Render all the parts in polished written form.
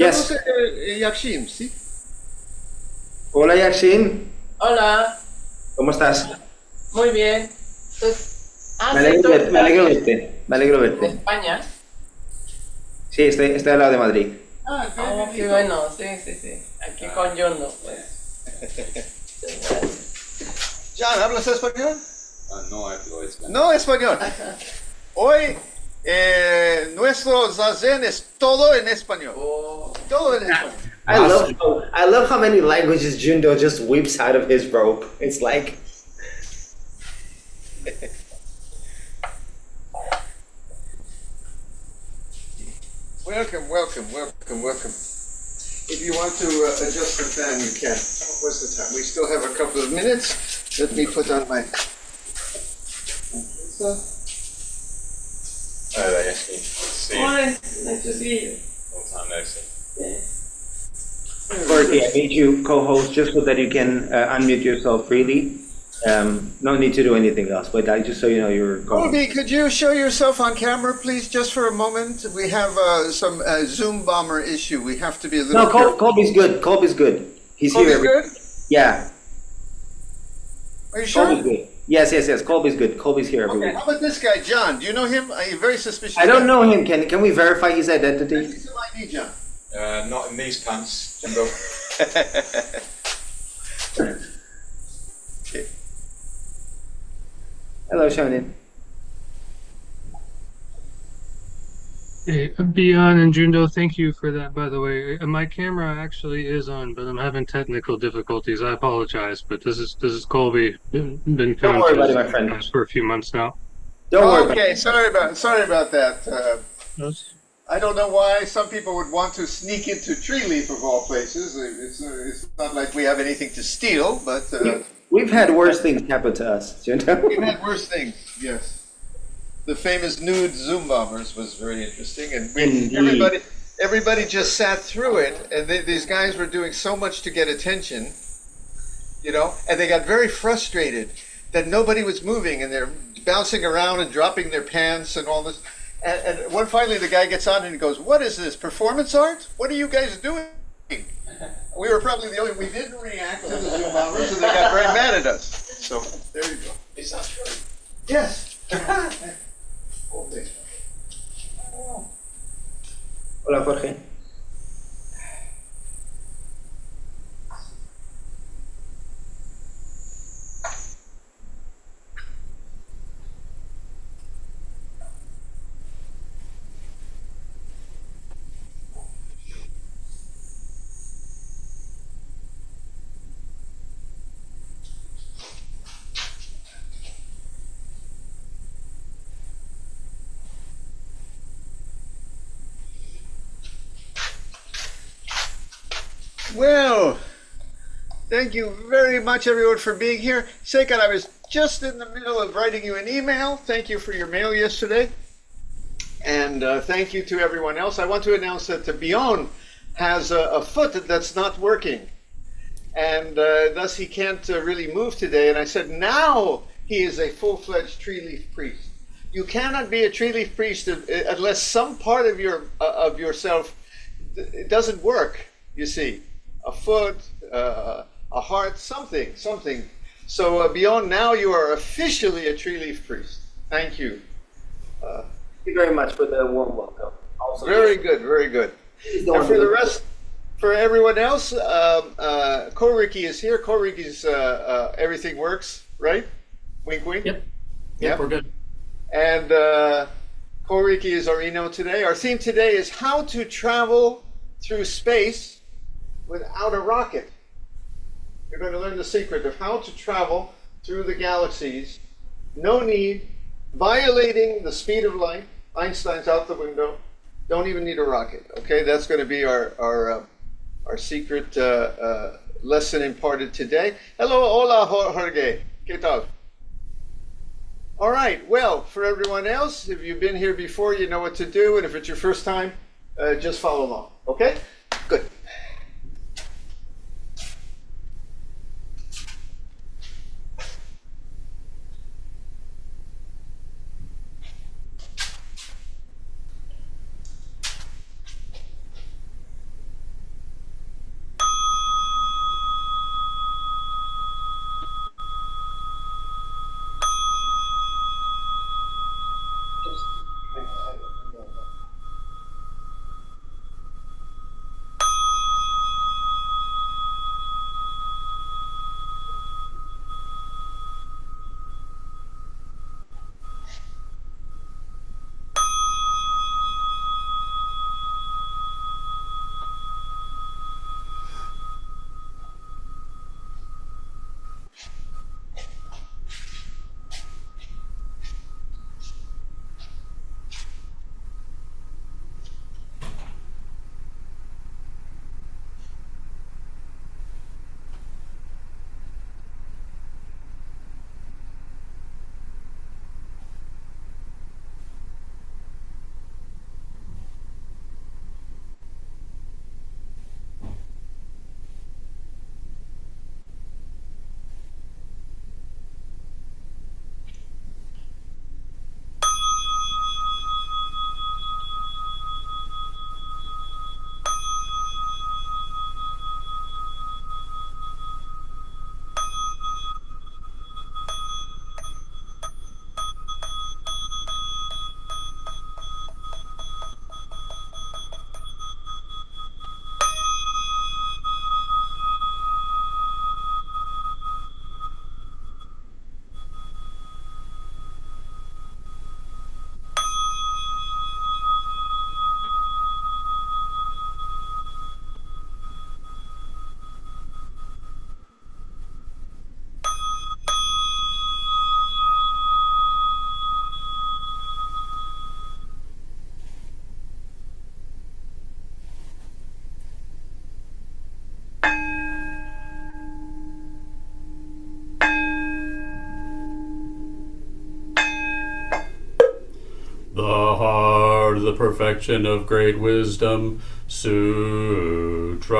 Yes. Yakshim, ¿sí? Hola, Yaxin. Hola, ¿Cómo estás? muy bien. Me alegro, me alegro verte. Me alegro ¿En verte. España? Sí, estoy al lado de Madrid. Oh, qué bueno, sí, sí, sí. Aquí con Yondo, pues. Jan, ¿hablas español? No hablo español. No español. Hoy nuestro Zazen es todo en español. Oh, Todo en español. I love how many languages Jundo just whips out of his robe. It's like... Welcome, welcome, welcome, welcome. If you want to adjust the fan, you can. What's the time? We still have a couple of minutes. Let me put on my... Hello, Yashmi. See you. hi, nice to see you. Long time no see. Yes. Corky, I made you co-host just so that you can unmute yourself freely. No need to do anything else, but just so you know you're co-host. Colby, could you show yourself on camera, please, just for a moment? We have some Zoom bomber issue. We have to be a little No, careful. Colby's good. Colby's good. He's Colby's here. good? Yeah, Are you sure? Colby's good. Yes. Colby's good. Colby's here every Okay, week. how about this guy, John? Do you know him? I'm very suspicious. I don't know him. Can we verify his identity? He's some ID, John. Not in these pants, Jimbo. Okay. Hello, Shonin. Hey, Beyond and Jundo, thank you for that, by the way. My camera actually is on, but I'm having technical difficulties. I apologize, but this is Colby. Been Don't worry about it, my friend. for a few months now. Don't worry about Okay, it. sorry about that. Yes. I don't know why some people would want to sneak into Treeleaf of all places. It's not like we have anything to steal, but We've had worse things happen to us, Jundo. we've had worse things. Yes, the famous nude Zoom bombers was very interesting, and Indeed. everybody just sat through it, and these guys were doing so much to get attention, and they got very frustrated that nobody was moving, and they're bouncing around and dropping their pants and all this. And when finally the guy gets on and he goes, "What is this, performance art? What are you guys doing?" We were probably the only, we didn't react to the Zoom bombers, and they got very mad at us. So, there you go. Is that true? Yes. Hola, Jorge. Well, thank you very much, everyone, for being here. Seikan, I was just in the middle of writing you an email. Thank you for your mail yesterday. And thank you to everyone else. I want to announce that Bjorn has a foot that's not working. And thus he can't really move today. And I said, now he is a full-fledged Treeleaf priest. You cannot be a Treeleaf priest unless some part of yourself it doesn't work, you see. A foot, a heart, something. So Bjorn, now you are officially a Treeleaf priest. Thank you. Thank you very much for the warm welcome. Also, Very good, very good. he's the And one for who- the rest, for everyone else, Koriki is here. Koriki's everything works, right? Wink, wink. Yep. Yep. We're good. And Koriki is our Eno today. Our theme today is how to travel through space without a rocket. You're going to learn the secret of how to travel through the galaxies. No need, violating the speed of light. Einstein's out the window. Don't even need a rocket. Okay, that's going to be our secret lesson imparted today. Hello, hola, Jorge. ¿Qué tal? All right, well, for everyone else, if you've been here before, you know what to do. And if it's your first time, just follow along. Okay? Good. the perfection of great wisdom sutra.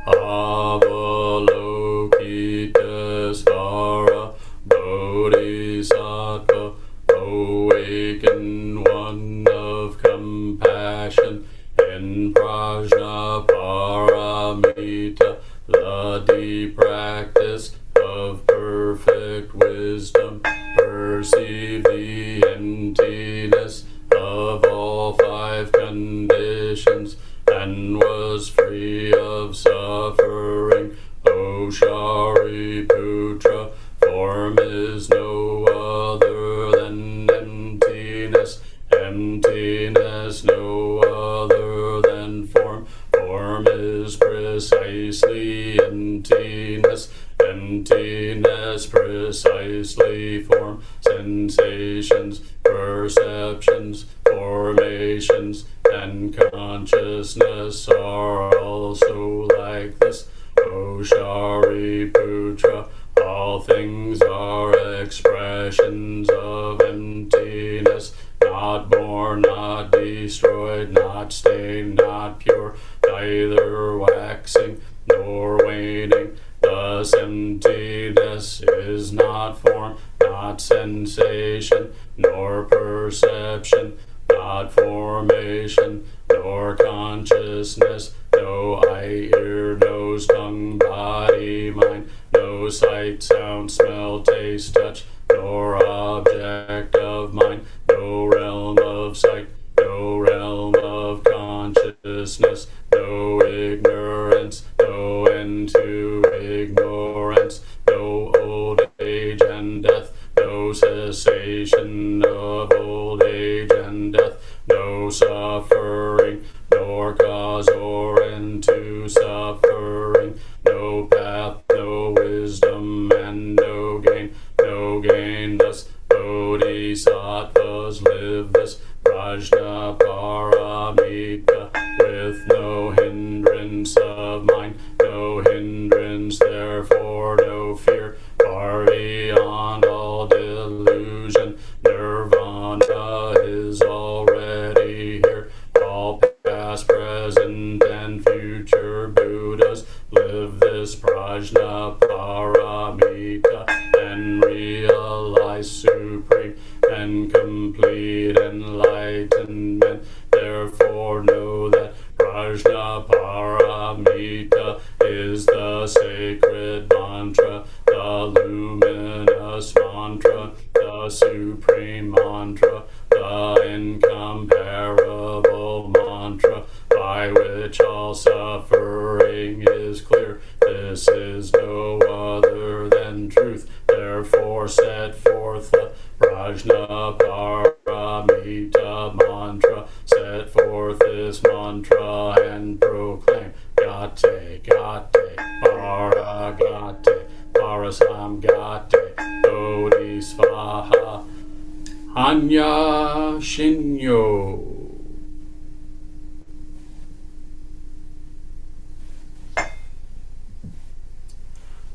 Avalokitesvara Bodhisattva, awakened one of compassion, in Prajnaparamita, the deep practice of perfect wisdom, perceive the emptiness of all five conditions, and was free of suffering. O Shariputra, form is no other than emptiness, emptiness no other than form, form is precisely emptiness, emptiness precisely form, sensations, perceptions, formations, and consciousness are also like this. O Shariputra, all things are expressions of emptiness, not born, not destroyed, not stained, not pure, neither waxing nor waning. Thus emptiness is not form, not sensation, nor perception, not formation, nor consciousness, no eye, ear, nose, tongue, body, mind, no sight, sound, smell, taste, touch, nor object of mind, no realm of sight, no realm of consciousness, no ignorance, no end to ignorance, no old age and death, no cessation of old age and death, no suffering, nor cause or end to suffering, no path, no wisdom, and no gain, no gain. Thus bodhisattvas live this prajnaparamita with no hindrance of mind, no hindrance, therefore no fear, far beyond all delusion. Nirvana is already here. All past, present, and future Buddhas live this prajnaparamita and realize supreme and complete enlightenment. Therefore know that prajnaparamita is the sacred mantra, the luminous mantra, the supreme mantra, the incomparable mantra, by which all suffering is clear. This is no other than truth. Therefore set forth the Prajnaparamita mantra. Set forth this mantra and proclaim Gate, Gate, Para Gate, Parasam Gate, Bodhisvaha, Anya Shinyo.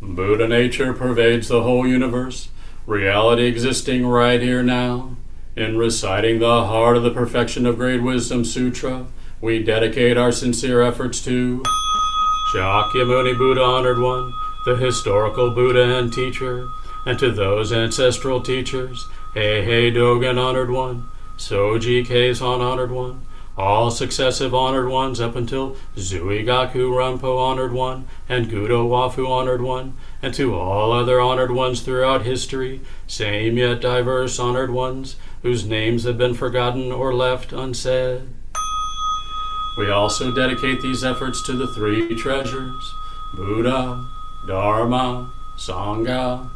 Buddha nature pervades the whole universe, reality existing right here now. In reciting the Heart of the Perfection of Great Wisdom Sutra, we dedicate our sincere efforts to Shakyamuni Buddha, Honored One, the historical Buddha and teacher, and to those ancestral teachers, Heihei Dogen, Honored One, Soji Keizan, Honored One, all successive Honored Ones up until Zuigaku Rampo, Honored One, and Gudo Wafu, Honored One, and to all other Honored Ones throughout history, same yet diverse Honored Ones, whose names have been forgotten or left unsaid. We also dedicate these efforts to the three treasures, Buddha, Dharma, Sangha,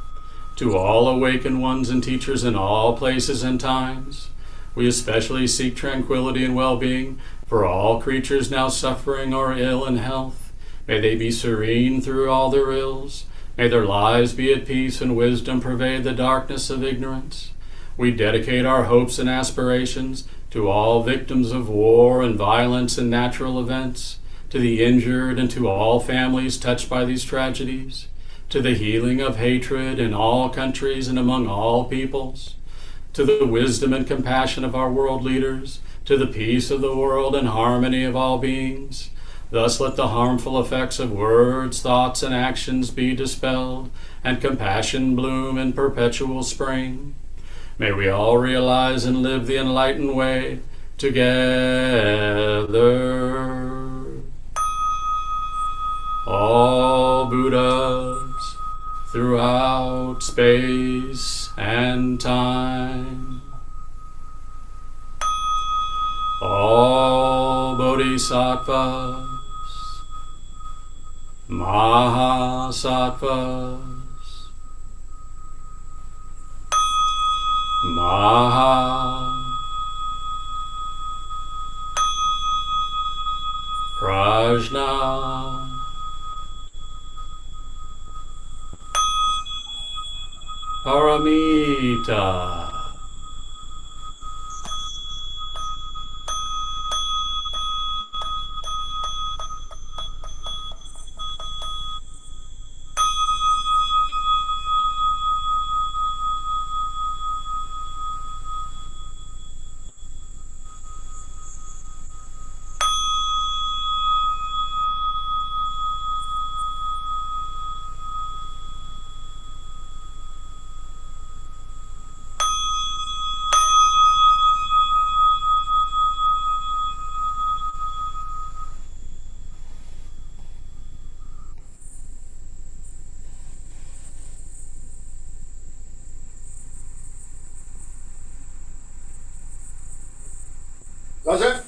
to all awakened ones and teachers in all places and times. We especially seek tranquility and well-being for all creatures now suffering or ill in health. May they be serene through all their ills. May their lives be at peace and wisdom pervade the darkness of ignorance. We dedicate our hopes and aspirations to all victims of war and violence and natural events, to the injured and to all families touched by these tragedies, to the healing of hatred in all countries and among all peoples. to the wisdom and compassion of our world leaders, to the peace of the world and harmony of all beings. Thus let the harmful effects of words, thoughts, and actions be dispelled, and compassion bloom in perpetual spring. May we all realize and live the enlightened way together. All Buddhas throughout space and time. All Bodhisattvas, Mahasattvas, Prajna, Paramita. Zazen?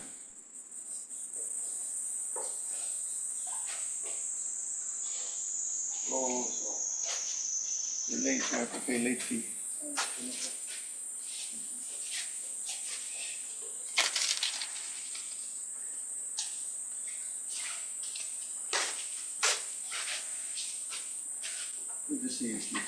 Oh, you're late, you have to pay late fee. Good to see you, Steve.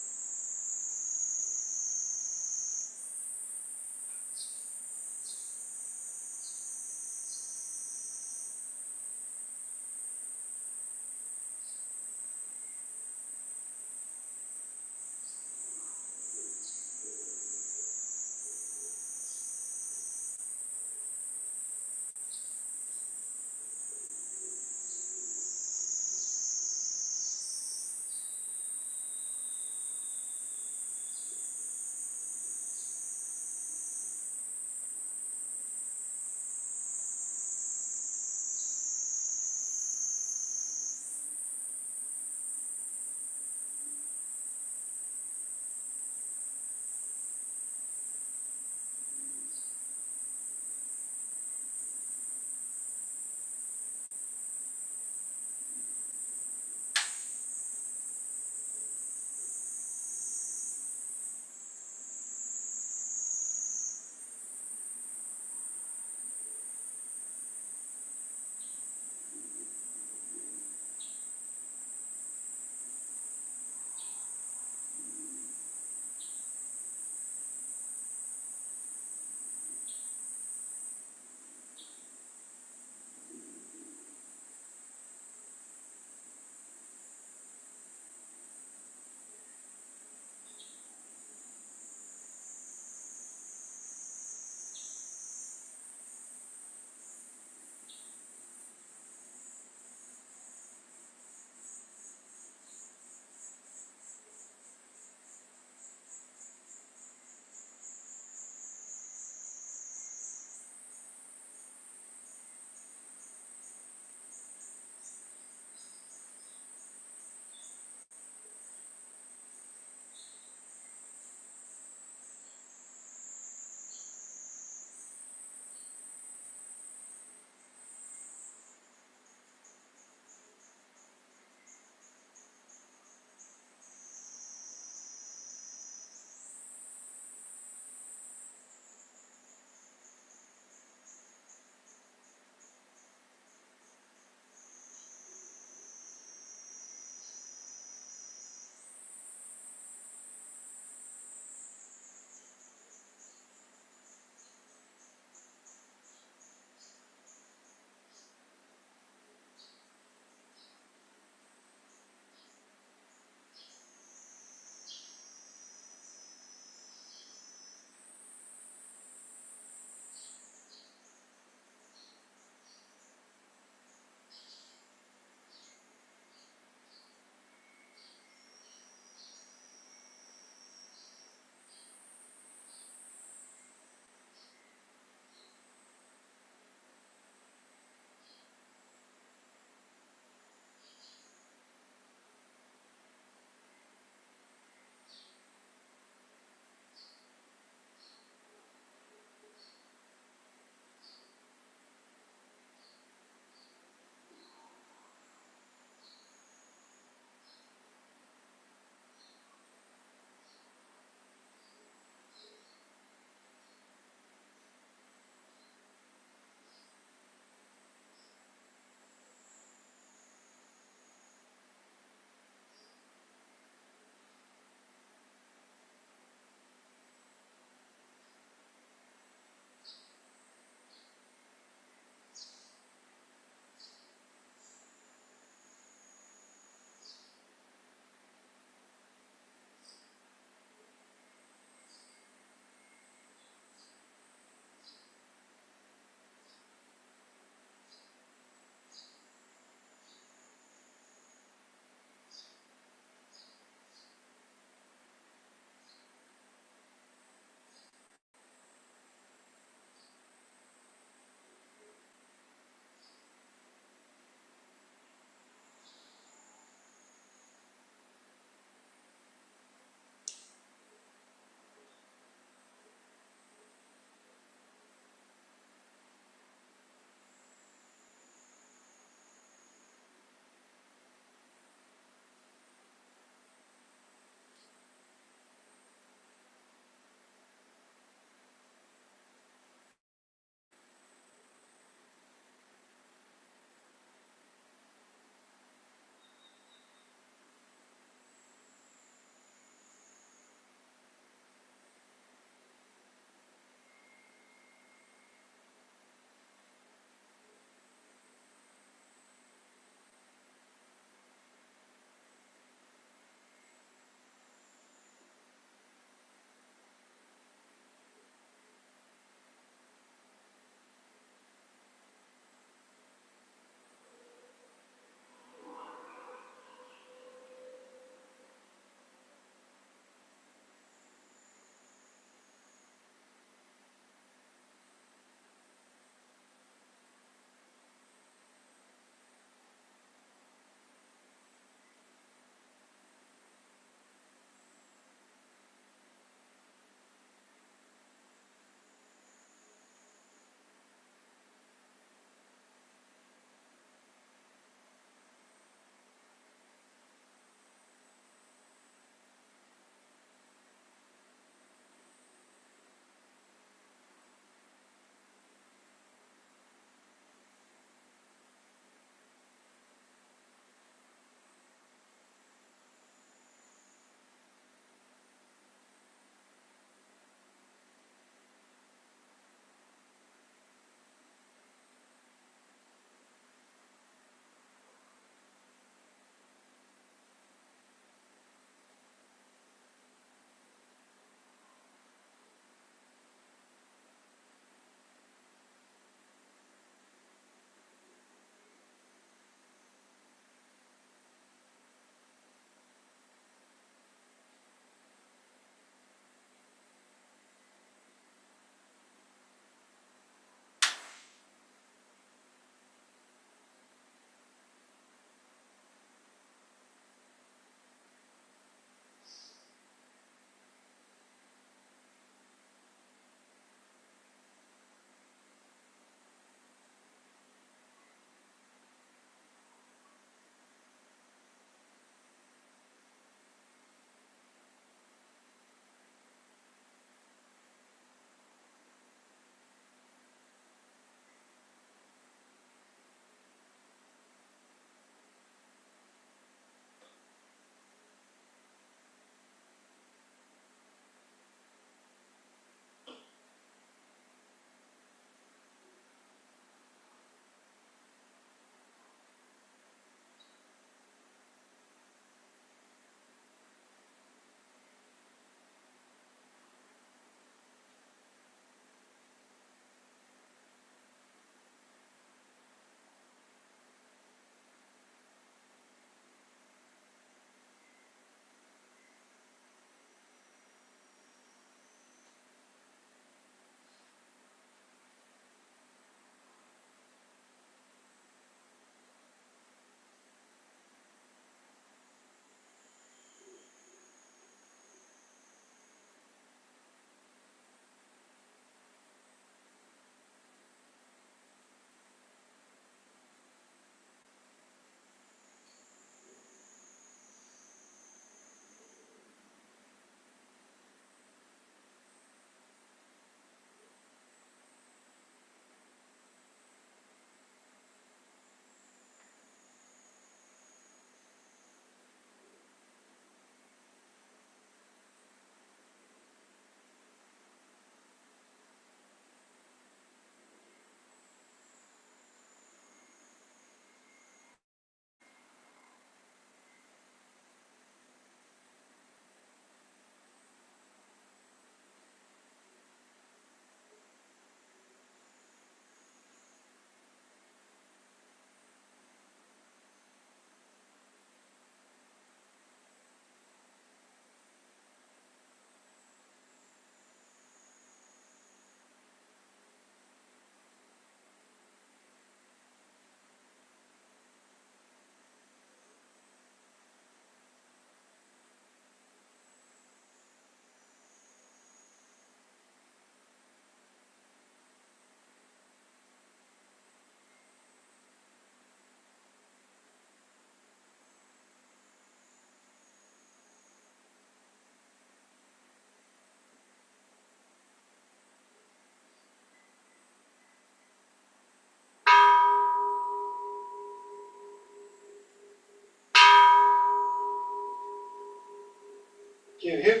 KINHIN.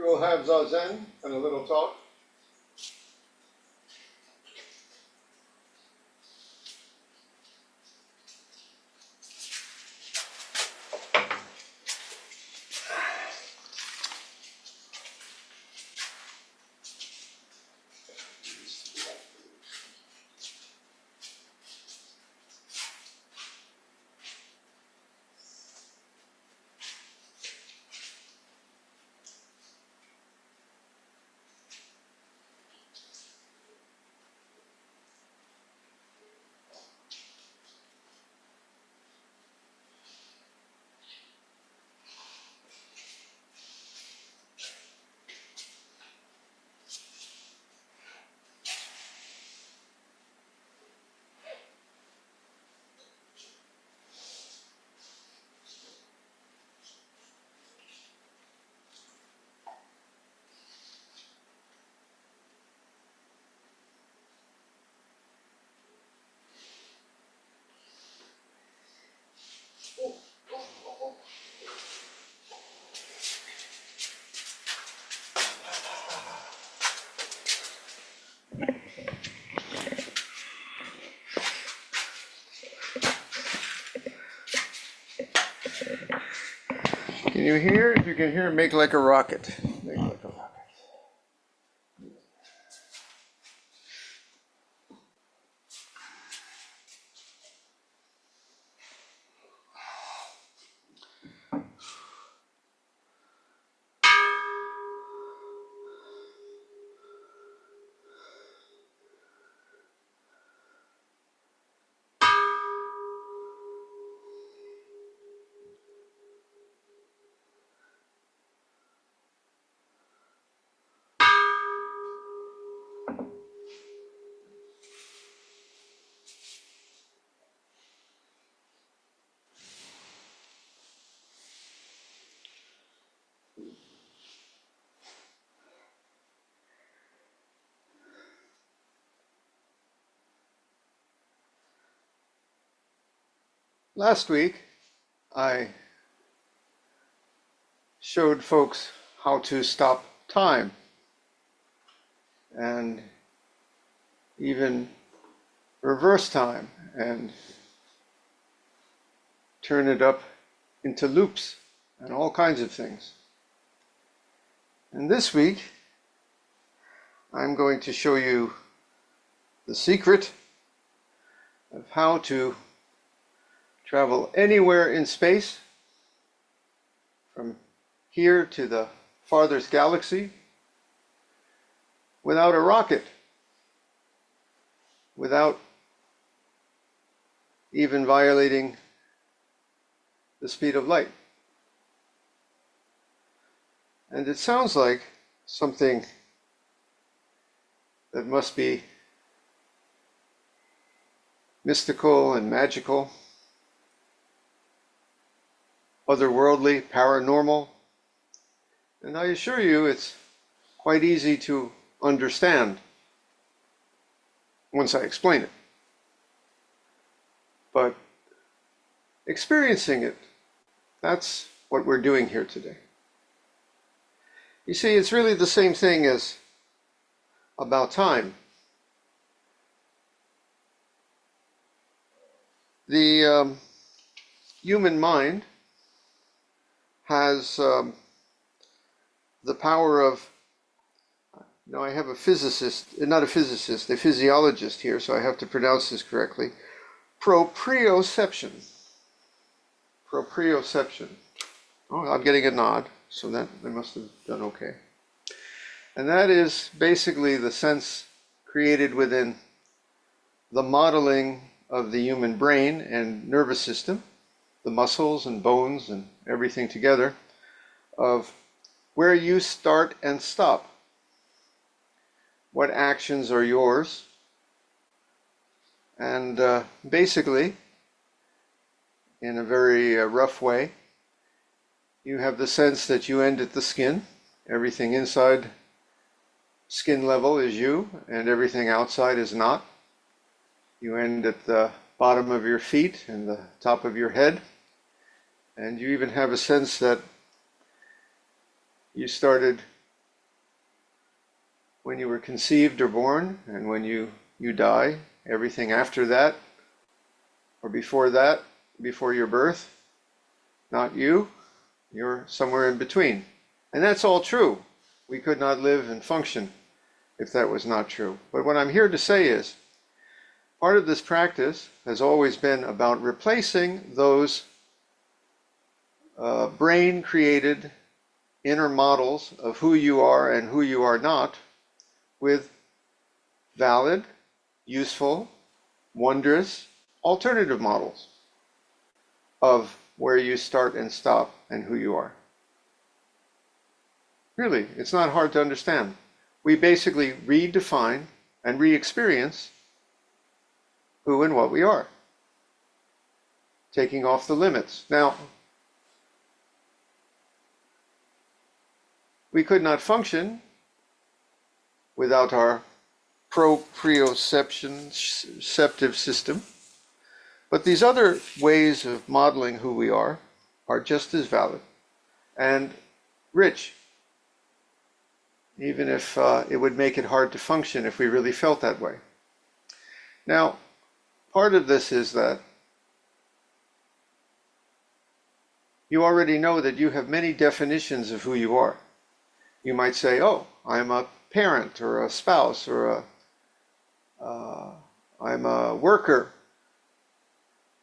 will have Zazen and a little talk. Can you hear? If you can hear, make like a rocket. Make like a rocket. Last week, I showed folks how to stop time and even reverse time and turn it up into loops and all kinds of things. And this week, I'm going to show you the secret of how to travel anywhere in space, from here to the farthest galaxy, without a rocket, without even violating the speed of light. And it sounds like something that must be mystical and magical, otherworldly, paranormal, and I assure you it's quite easy to understand once I explain it. But experiencing it, that's what we're doing here today. You see, it's really the same thing as about time. The human mind has the power of, I have a physicist, not a physicist, a physiologist here, so I have to pronounce this correctly, proprioception. Proprioception. Oh, I'm getting a nod, so that I must have done okay. And that is basically the sense created within the modeling of the human brain and nervous system, the muscles and bones and everything together, of where you start and stop. What actions are yours? And basically, in a very rough way, you have the sense that you end at the skin. Everything inside skin level is you, and everything outside is not. You end at the bottom of your feet and the top of your head. And you even have a sense that you started when you were conceived or born, and when you die, everything after that, or before that, before your birth, not you, you're somewhere in between. And that's all true. We could not live and function if that was not true. But what I'm here to say is, part of this practice has always been about replacing those brain-created inner models of who you are and who you are not with valid, useful, wondrous, alternative models of where you start and stop and who you are. Really, it's not hard to understand. We basically redefine and re-experience who and what we are, taking off the limits. Now, we could not function without our proprioceptive system, but these other ways of modeling who we are just as valid and rich, even if it would make it hard to function if we really felt that way. Now, part of this is that you already know that you have many definitions of who you are. You might say, oh, I'm a parent or a spouse, or I'm a worker,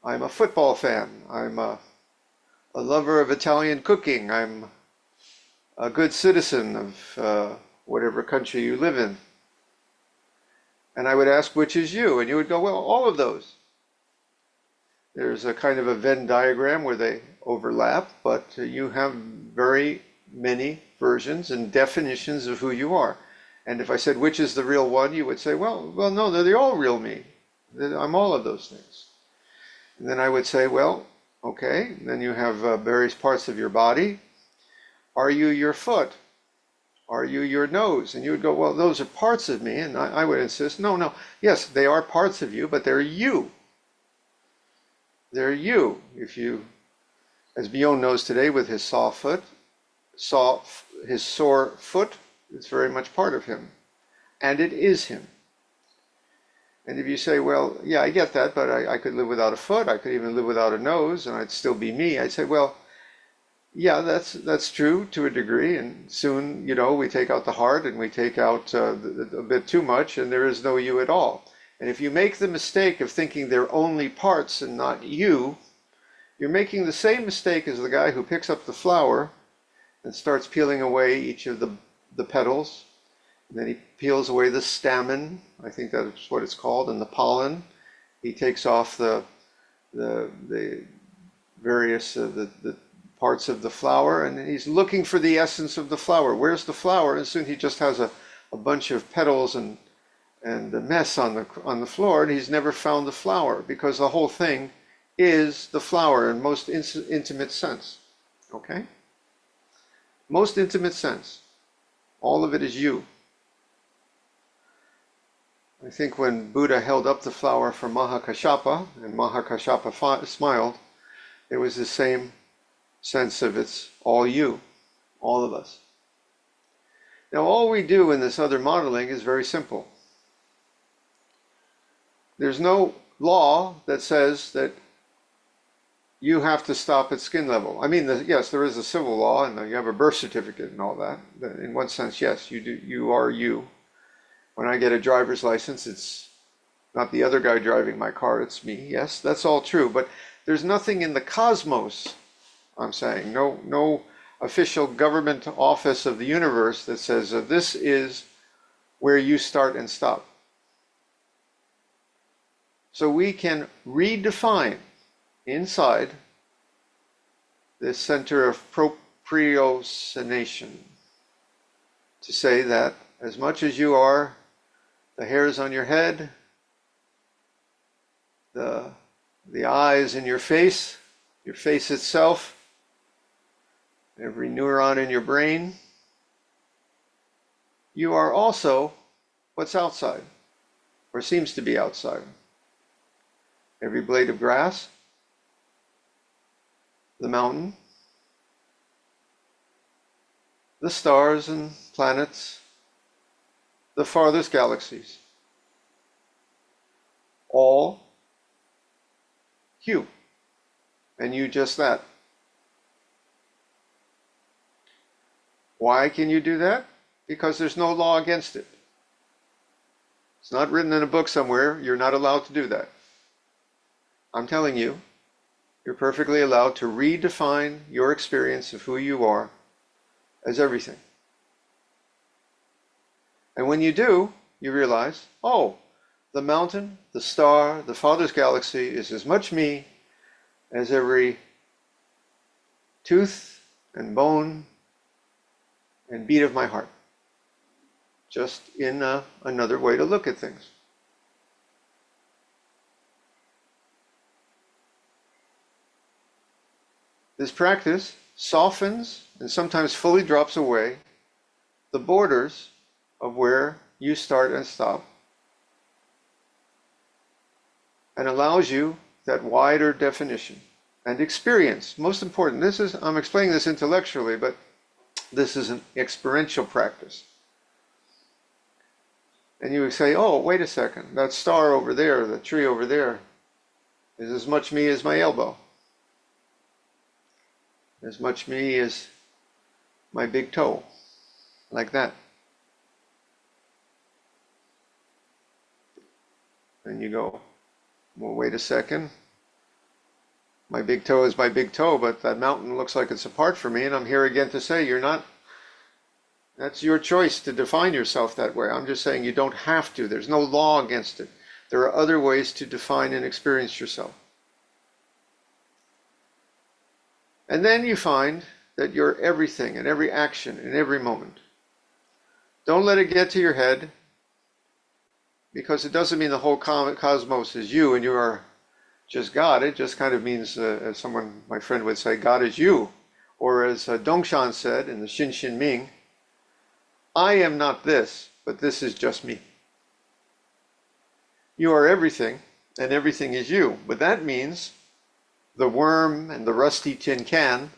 I'm a football fan, I'm a lover of Italian cooking, I'm a good citizen of whatever country you live in. And I would ask, which is you? And you would go, well, all of those. There's a kind of a Venn diagram where they overlap, but you have very many versions and definitions of who you are. And if I said, which is the real one, you would say, well, no, they're all real me. I'm all of those things. And then I would say, well, okay, then you have various parts of your body. Are you your foot? Are you your nose? And you would go, well, those are parts of me. And I would insist, no, yes, they are parts of you, but they're you. They're you. If you, as Bjorn knows today with his sore foot, it's very much part of him. And it is him. And if you say, well, yeah, I get that, but I could live without a foot, I could even live without a nose, and I'd still be me. I'd say, well, yeah, that's true to a degree, and soon, we take out the heart and we take out a bit too much, and there is no you at all. And if you make the mistake of thinking they're only parts and not you, you're making the same mistake as the guy who picks up the flower and starts peeling away each of the petals. And then he peels away the stamen, I think that's what it's called, and the pollen. He takes off the various the parts of the flower, and he's looking for the essence of the flower. Where's the flower? And soon he just has a bunch of petals and a mess on the floor, and he's never found the flower, because the whole thing is the flower in most intimate sense. Okay? Most intimate sense. All of it is you. I think when Buddha held up the flower for Mahakashapa, and Mahakashapa smiled, it was the same sense of it's all you, all of us. Now, all we do in this other modeling is very simple. There's no law that says that you have to stop at skin level. I mean, yes, there is a civil law, and you have a birth certificate and all that. In one sense, yes, you do. You are you. When I get a driver's license, it's not the other guy driving my car, it's me. Yes, that's all true. But there's nothing in the cosmos, I'm saying, no official government office of the universe that says this is where you start and stop. So we can redefine inside this center of proprioception to say that as much as you are the hairs on your head, the eyes in your face itself, every neuron in your brain, you are also what's outside, or seems to be outside. Every blade of grass, the mountain, the stars and planets, the farthest galaxies. All you. And you just that. Why can you do that? Because there's no law against it. It's not written in a book somewhere. You're not allowed to do that. I'm telling you, you're perfectly allowed to redefine your experience of who you are as everything. And when you do, you realize, oh, the mountain, the star, the farthest galaxy is as much me as every tooth and bone and beat of my heart. Just in another way to look at things. This practice softens and sometimes fully drops away the borders of where you start and stop, and allows you that wider definition and experience. Most important, I'm explaining this intellectually, but this is an experiential practice. And you would say, oh, wait a second, that star over there, the tree over there, is as much me as my elbow. As much me as my big toe, like that. And you go, well, wait a second. My big toe is my big toe, but that mountain looks like it's apart from me, and I'm here again to say you're not. That's your choice to define yourself that way. I'm just saying you don't have to. There's no law against it. There are other ways to define and experience yourself. And then you find that you're everything in every action, in every moment. Don't let it get to your head, because it doesn't mean the whole cosmos is you and you are just God. It just kind of means, as someone, my friend would say, God is you. Or as Dongshan said in the Xin Xin Ming, I am not this, but this is just me. You are everything, and everything is you. But that means the worm and the rusty tin can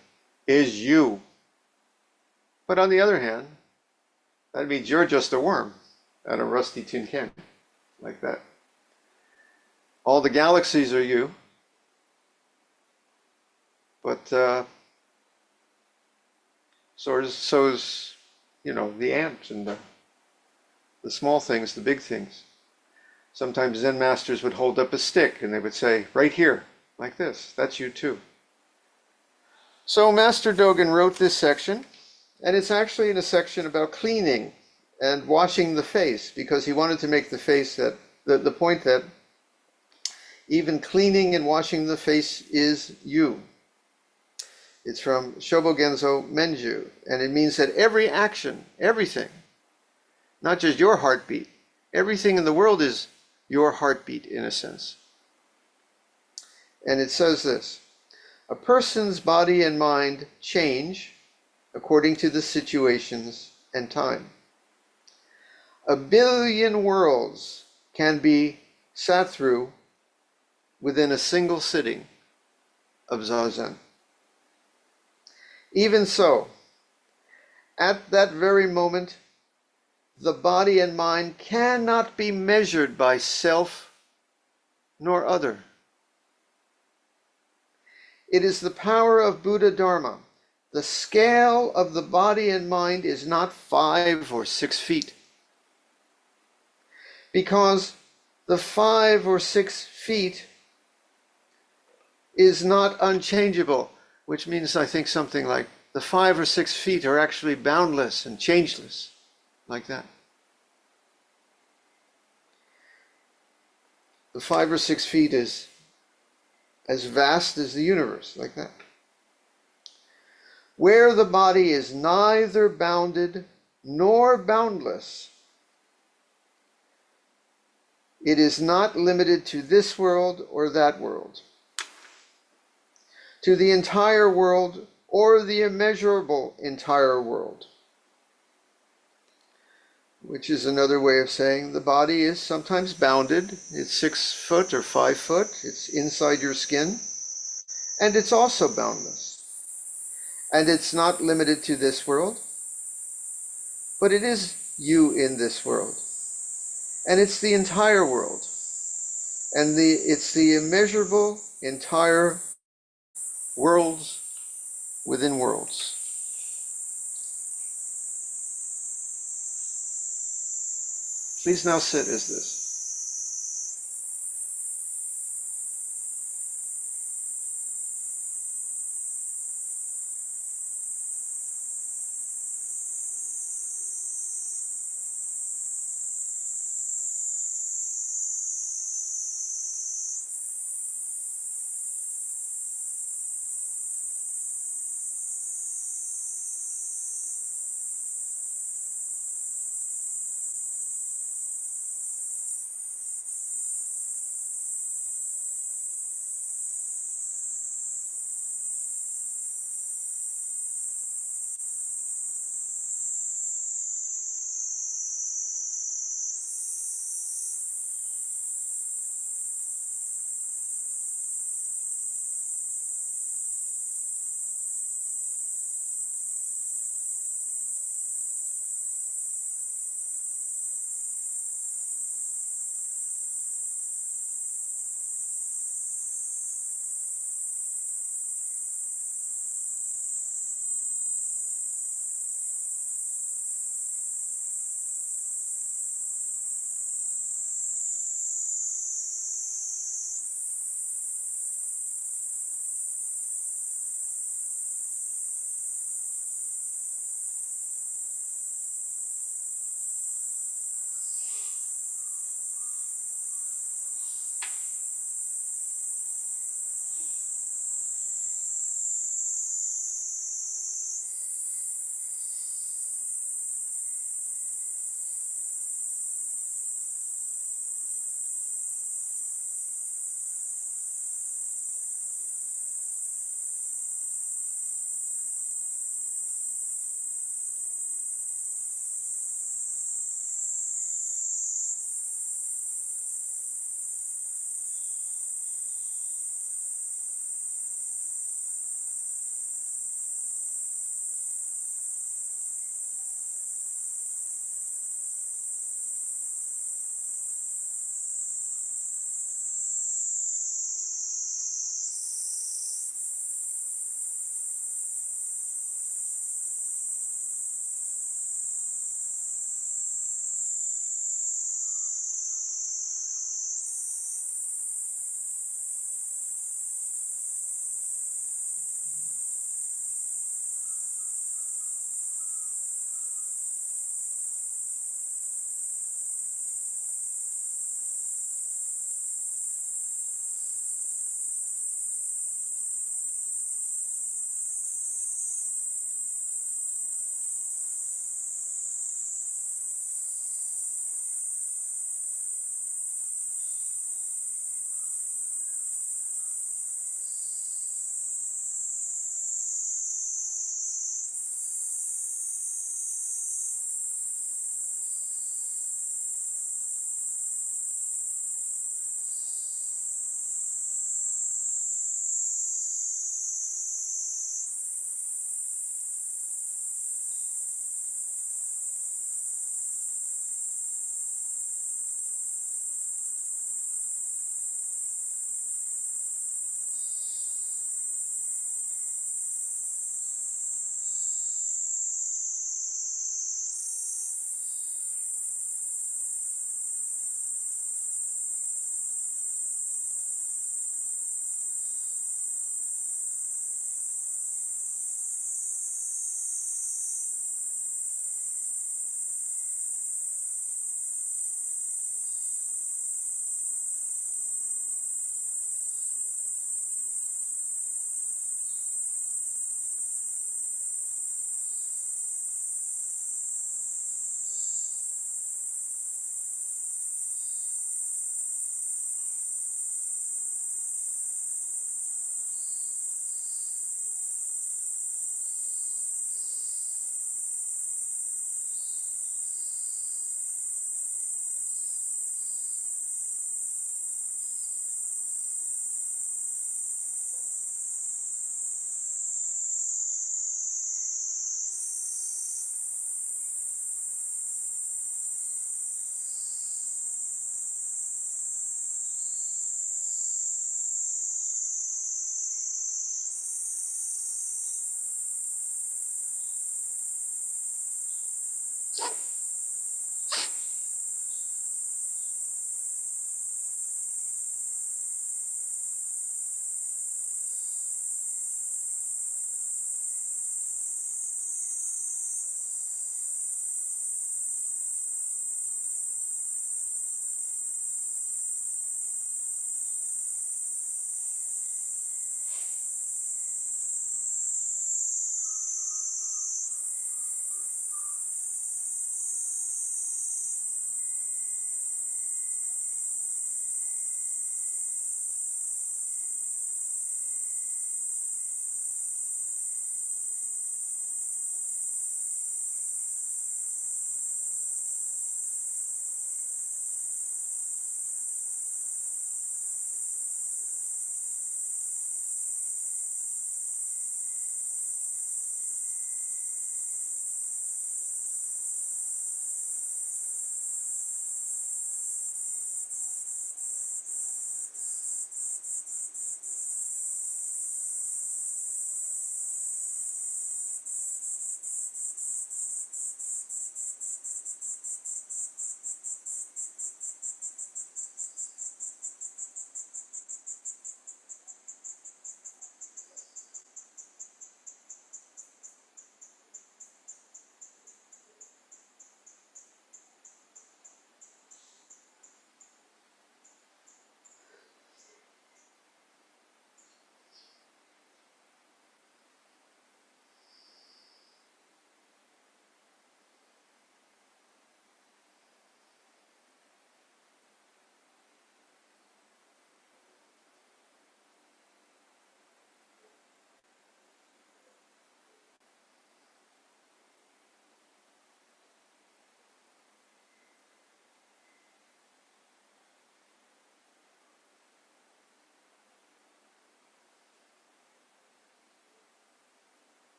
is you. But on the other hand, that means you're just a worm and a rusty tin can, like that. All the galaxies are you, but so is the ant and the small things, the big things. Sometimes Zen masters would hold up a stick and they would say, right here, like this, that's you too. So Master Dogen wrote this section, and it's actually in a section about cleaning and washing the face, because he wanted to make the face that, the point that even cleaning and washing the face is you. It's from Shobogenzo Menju, and it means that every action, everything, not just your heartbeat, everything in the world is your heartbeat in a sense. And it says this: a person's body and mind change according to the situations and time. 1 billion worlds can be sat through within a single sitting of Zazen. Even so, at that very moment, the body and mind cannot be measured by self nor other. It is the power of Buddha Dharma. The scale of the body and mind is not 5 or 6 feet, because the 5 or 6 feet is not unchangeable, which means I think something like the 5 or 6 feet are actually boundless and changeless, like that. The 5 or 6 feet is as vast as the universe, like that. Where the body is neither bounded nor boundless, it is not limited to this world or that world, to the entire world or the immeasurable entire world, which is another way of saying the body is sometimes bounded. It's 6 foot or 5 foot. It's inside your skin. And it's also boundless. And it's not limited to this world, but it is you in this world. And it's the entire world. And it's the immeasurable entire worlds within worlds. Please now sit as this.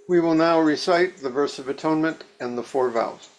We will now recite the verse of atonement and the 4 vows.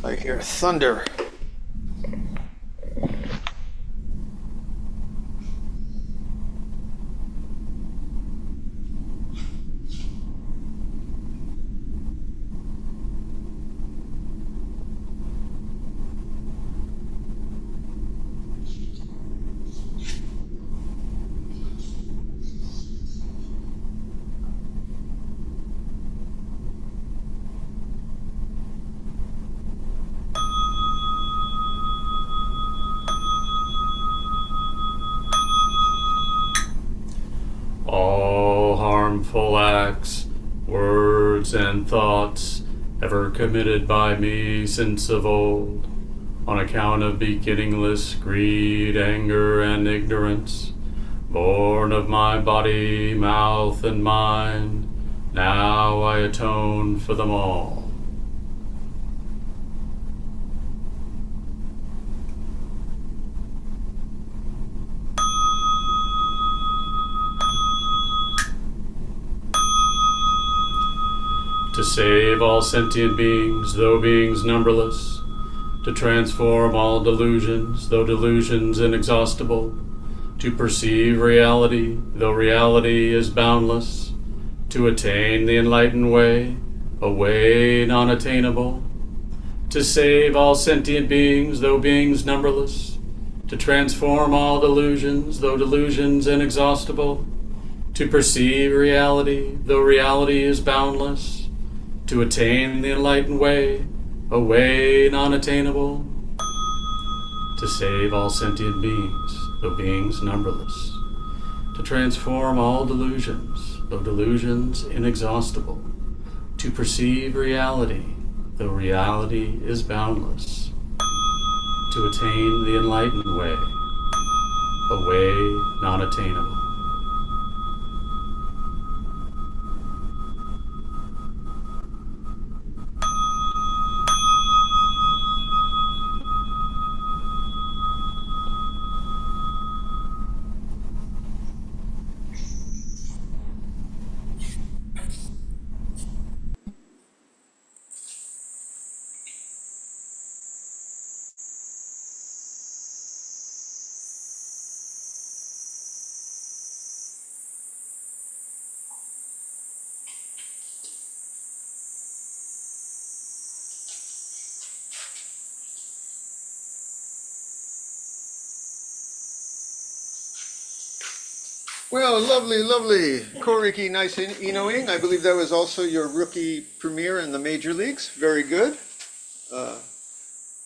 I hear thunder. All harmful acts, words, and thoughts ever committed by me since of old, on account of beginningless greed, anger, and ignorance, born of my body, mouth, and mind, now I atone for them all. To save all sentient beings, though beings numberless, to transform all delusions, though delusions inexhaustible, to perceive reality, though reality is boundless, to attain the enlightened way, a way non-attainable, to save all sentient beings, though beings numberless, to transform all delusions, though delusions inexhaustible, to perceive reality, though reality is boundless, to attain the enlightened way, a way non-attainable, to save all sentient beings, though beings numberless, to transform all delusions, though delusions inexhaustible, to perceive reality, though reality is boundless, to attain the enlightened way, a way non-attainable. Well, lovely, lovely. Koriki nice Inoing. I believe that was also your rookie premiere in the major leagues. Very good.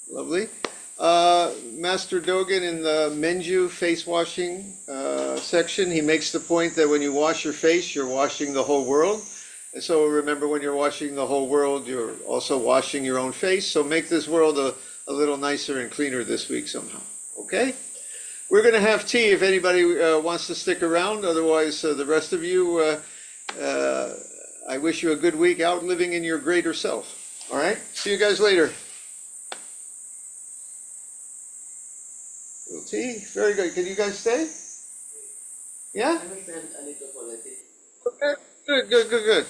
Lovely. Master Dogen in the Menju face washing section, he makes the point that when you wash your face, you're washing the whole world. And so remember, when you're washing the whole world, you're also washing your own face. So make this world a little nicer and cleaner this week somehow. Okay? We're going to have tea if anybody wants to stick around. Otherwise, the rest of you, I wish you a good week out living in your greater self. All right? See you guys later. Little tea. Very good. Can you guys stay? Yeah? I will send a little politics. Okay. Good, good, good, good.